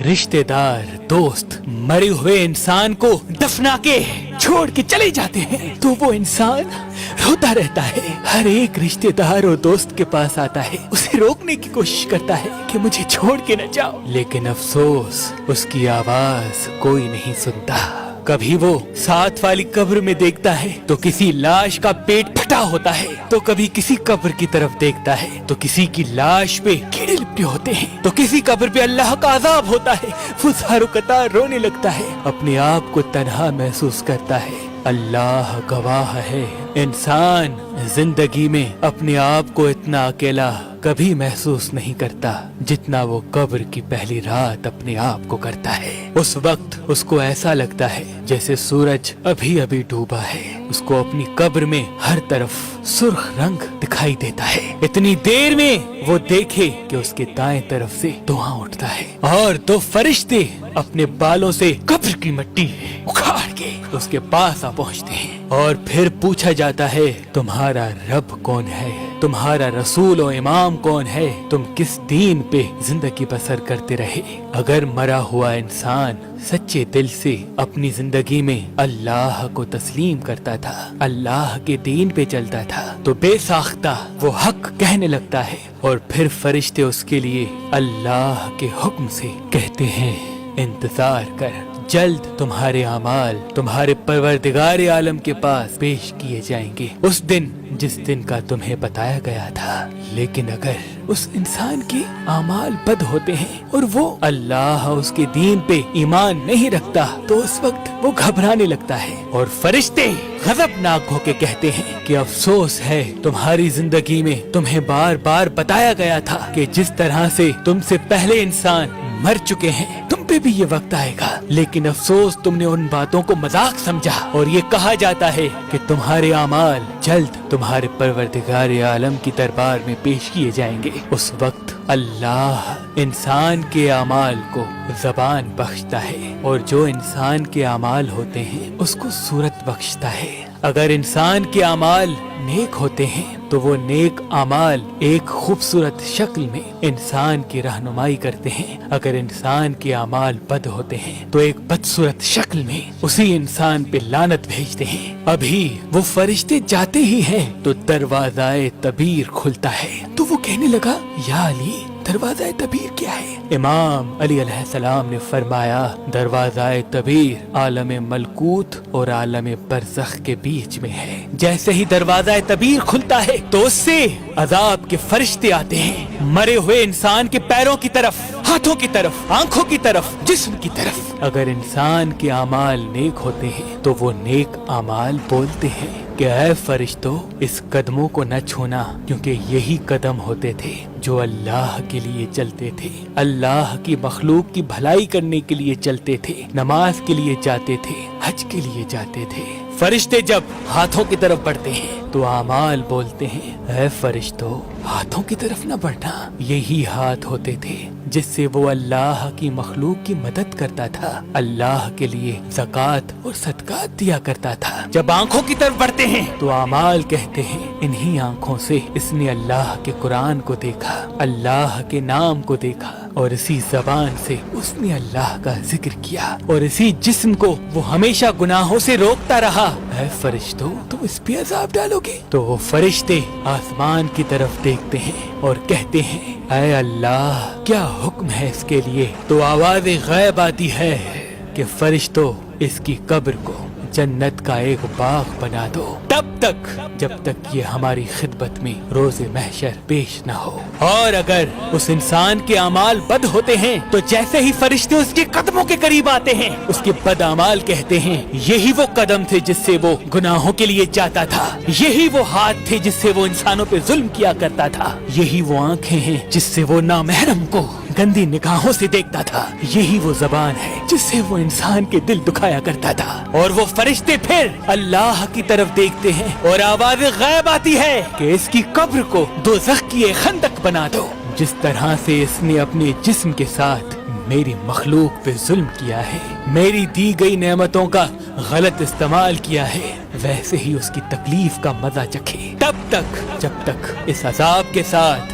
رشتے دار دوست مرے ہوئے انسان کو دفنا کے چھوڑ کے چلے جاتے ہیں تو وہ انسان روتا رہتا ہے. ہر ایک رشتے دار اور دوست کے پاس آتا ہے, اسے روکنے کی کوشش کرتا ہے کہ مجھے چھوڑ کے نہ جاؤ, لیکن افسوس اس کی آواز کوئی نہیں سنتا. کبھی وہ ساتھ والی قبر میں دیکھتا ہے تو کسی لاش کا پیٹ پھٹا ہوتا ہے, تو کبھی کسی قبر کی طرف دیکھتا ہے تو کسی کی لاش پہ کیڑے لپٹے ہوتے ہیں, تو کسی قبر پہ اللہ کا عذاب ہوتا ہے. وہ زارو قطار رونے لگتا ہے, اپنے آپ کو تنہا محسوس کرتا ہے. اللہ گواہ ہے, انسان زندگی میں اپنے آپ کو اتنا اکیلا کبھی محسوس نہیں کرتا جتنا وہ قبر کی پہلی رات اپنے آپ کو کرتا ہے. اس وقت اس کو ایسا لگتا ہے جیسے سورج ابھی ابھی ڈوبا ہے. اس کو اپنی قبر میں ہر طرف سرخ رنگ دکھائی دیتا ہے. اتنی دیر میں وہ دیکھے کہ اس کے دائیں طرف سے دھواں اٹھتا ہے اور دو فرشتے اپنے بالوں سے قبر کی مٹی اکھاڑ کے اس کے پاس آ پہنچتے ہیں, اور پھر پوچھا جاتا ہے تمہارا رب کون ہے, تمہارا رسول و امام کون ہے, تم کس دین پہ زندگی بسر کرتے رہے. اگر مرا ہوا انسان سچے دل سے اپنی زندگی میں اللہ کو تسلیم کرتا تھا, اللہ کے دین پہ چلتا تھا, تو بے ساختہ وہ حق کہنے لگتا ہے, اور پھر فرشتے اس کے لیے اللہ کے حکم سے کہتے ہیں انتظار کر, جلد تمہارے اعمال تمہارے پروردگار عالم کے پاس پیش کیے جائیں گے اس دن جس دن کا تمہیں بتایا گیا تھا. لیکن اگر اس انسان کے اعمال بد ہوتے ہیں اور وہ اللہ اس کے دین پہ ایمان نہیں رکھتا تو اس وقت وہ گھبرانے لگتا ہے, اور فرشتے غضبناک ہو کے کہتے ہیں کہ افسوس ہے تمہاری زندگی میں تمہیں بار بار بتایا گیا تھا کہ جس طرح سے تم سے پہلے انسان مر چکے ہیں تم پہ بھی یہ وقت آئے گا, لیکن افسوس تم نے ان باتوں کو مذاق سمجھا. اور یہ کہا جاتا ہے کہ تمہارے اعمال جلد تمہارے پروردگار عالم کی دربار میں پیش کیے جائیں گے. اس وقت اللہ انسان کے اعمال کو زبان بخشتا ہے, اور جو انسان کے اعمال ہوتے ہیں اس کو صورت بخشتا ہے. اگر انسان کے اعمال نیک ہوتے ہیں تو وہ نیک اعمال ایک خوبصورت شکل میں انسان کی رہنمائی کرتے ہیں. اگر انسان کے اعمال بد ہوتے ہیں تو ایک بدصورت شکل میں اسی انسان پہ لعنت بھیجتے ہیں. ابھی وہ فرشتے جاتے ہی ہیں تو دروازہ تبیر کھلتا ہے, تو وہ کہنے لگا یا علی دروازہ تبیر کیا ہے؟ امام علی علیہ السلام نے فرمایا دروازہ تبیر عالم ملکوت اور عالم برزخ کے بیچ میں ہے. جیسے ہی دروازہ تبیر کھلتا ہے تو اس سے عذاب کے فرشتے آتے ہیں, مرے ہوئے انسان کے پیروں کی طرف, ہاتھوں کی طرف, آنکھوں کی طرف, جسم کی طرف. اگر انسان کے اعمال نیک ہوتے ہیں تو وہ نیک اعمال بولتے ہیں کہ اے فرشتوں اس قدموں کو نہ چھونا, کیونکہ یہی قدم ہوتے تھے جو اللہ کے لیے چلتے تھے, اللہ کی مخلوق کی بھلائی کرنے کے لیے چلتے تھے, نماز کے لیے جاتے تھے, حج کے لیے جاتے تھے. فرشتے جب ہاتھوں کی طرف بڑھتے ہیں تو اعمال بولتے ہیں اے فرشتوں ہاتھوں کی طرف نہ بڑھنا, یہی ہاتھ ہوتے تھے جس سے وہ اللہ کی مخلوق کی مدد کرتا تھا, اللہ کے لیے زکوٰۃ اور صدقات دیا کرتا تھا. جب آنکھوں کی طرف بڑھتے ہیں تو اعمال کہتے ہیں انہی آنکھوں سے اس نے اللہ کے قرآن کو دیکھا, اللہ کے نام کو دیکھا, اور اسی زبان سے اس نے اللہ کا ذکر کیا, اور اسی جسم کو وہ ہمیشہ گناہوں سے روکتا رہا. اے فرشتوں تم اس پہ عذاب ڈالو گے؟ تو وہ فرشتے آسمان کی طرف دیکھتے ہیں اور کہتے ہیں اے اللہ کیا حکم ہے اس کے لیے؟ تو آواز غیب آتی ہے کہ فرشتوں اس کی قبر کو جنت کا ایک باغ بنا دو تب تک جب تک یہ ہماری خدمت میں روز محشر پیش نہ ہو. اور اگر اس انسان کے اعمال بد ہوتے ہیں تو جیسے ہی فرشتے اس کے قدموں کے قریب آتے ہیں اس کے بد اعمال کہتے ہیں یہی وہ قدم تھے جس سے وہ گناہوں کے لیے جاتا تھا, یہی وہ ہاتھ تھے جس سے وہ انسانوں پہ ظلم کیا کرتا تھا, یہی وہ آنکھیں ہیں جس سے وہ نامحرم کو گندی نگاہوں سے دیکھتا تھا, یہی وہ زبان ہے جس سے وہ انسان کے دل دکھایا کرتا تھا. اور وہ فرشتے پھر اللہ کی طرف دیکھتے ہیں اور آواز غیب آتی ہے کہ اس کی قبر کو دوزخ کی ایک خندق بنا دو. جس طرح سے اس نے اپنے جسم کے ساتھ میری مخلوق پہ ظلم کیا ہے, میری دی گئی نعمتوں کا غلط استعمال کیا ہے, ویسے ہی اس کی تکلیف کا مزہ چکھے تب تک جب تک اس عذاب کے ساتھ